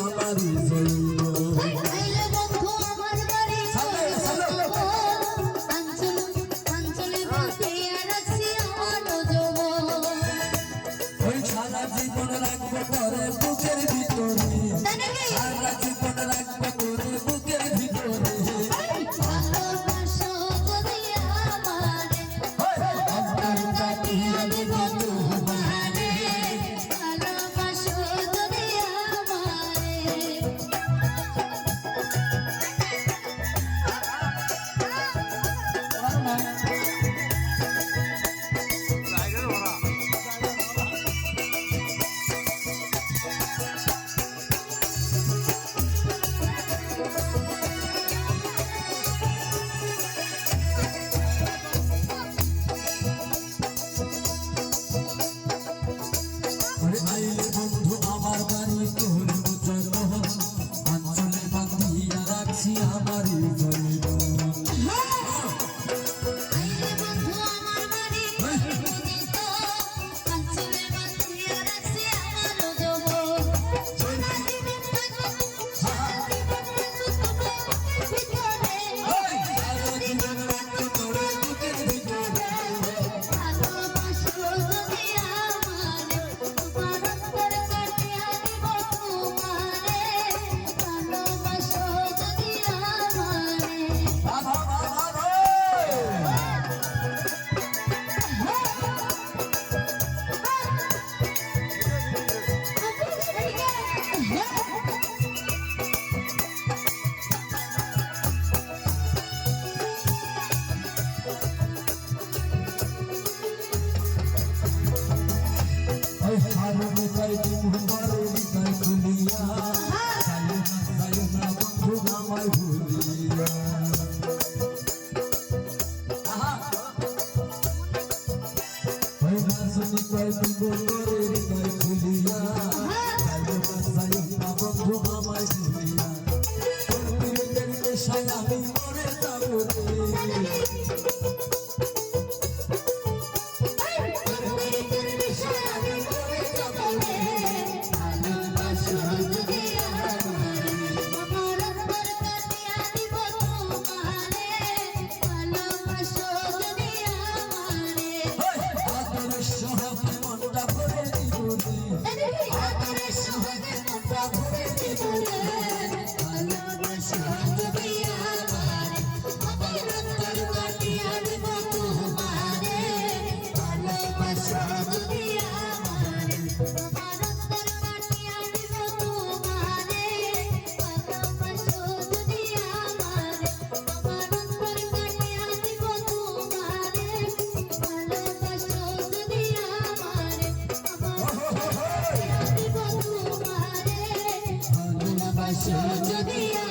আমারই জন্য আইলে বন্ধু আমার বাড়ি আঞ্চলে বাঁধিয়া রাখছি আমার যৌবন ওই সারা জীবন রাখবো করে বুকের ভিতরে সারা জীবন রাখবো করে বুকের ভিতরে ভালোবাসো যদি আমারে অন্তর কাটিয়া দিব তোমারে ভালোবাসো যদি আমারে আইলে বন্ধু আমার বাড়ি তোর চরণ আঞ্চলে বাঁধিয়া রাখছি আমারই জন্য আইলে বন্ধু আমার বাড়ি আঞ্চলে বাঁধিয়া রাখছি আমার যৌবন সারা জীবন থাকবো ভিতরে সারা জীবন রাখবো তোরে বুকের ভিতরে ভালোবাসো যদি আমারে তোমার অন্তর কাটিয়া দিব তোমারে ভালোবাসো যদি আমারে ওই হারবে তাই তুমি বড় হৃদয় খুলিয়া যায় না বন্ধু আমায় ভুলিয়া ওই নাচনি কয় তুমি বড় হৃদয় খুলিয়া যায় না বন্ধু আমায় ভুলিয়া তোর প্রিয়দের নেশায় আমি মরে যাবো রে যদি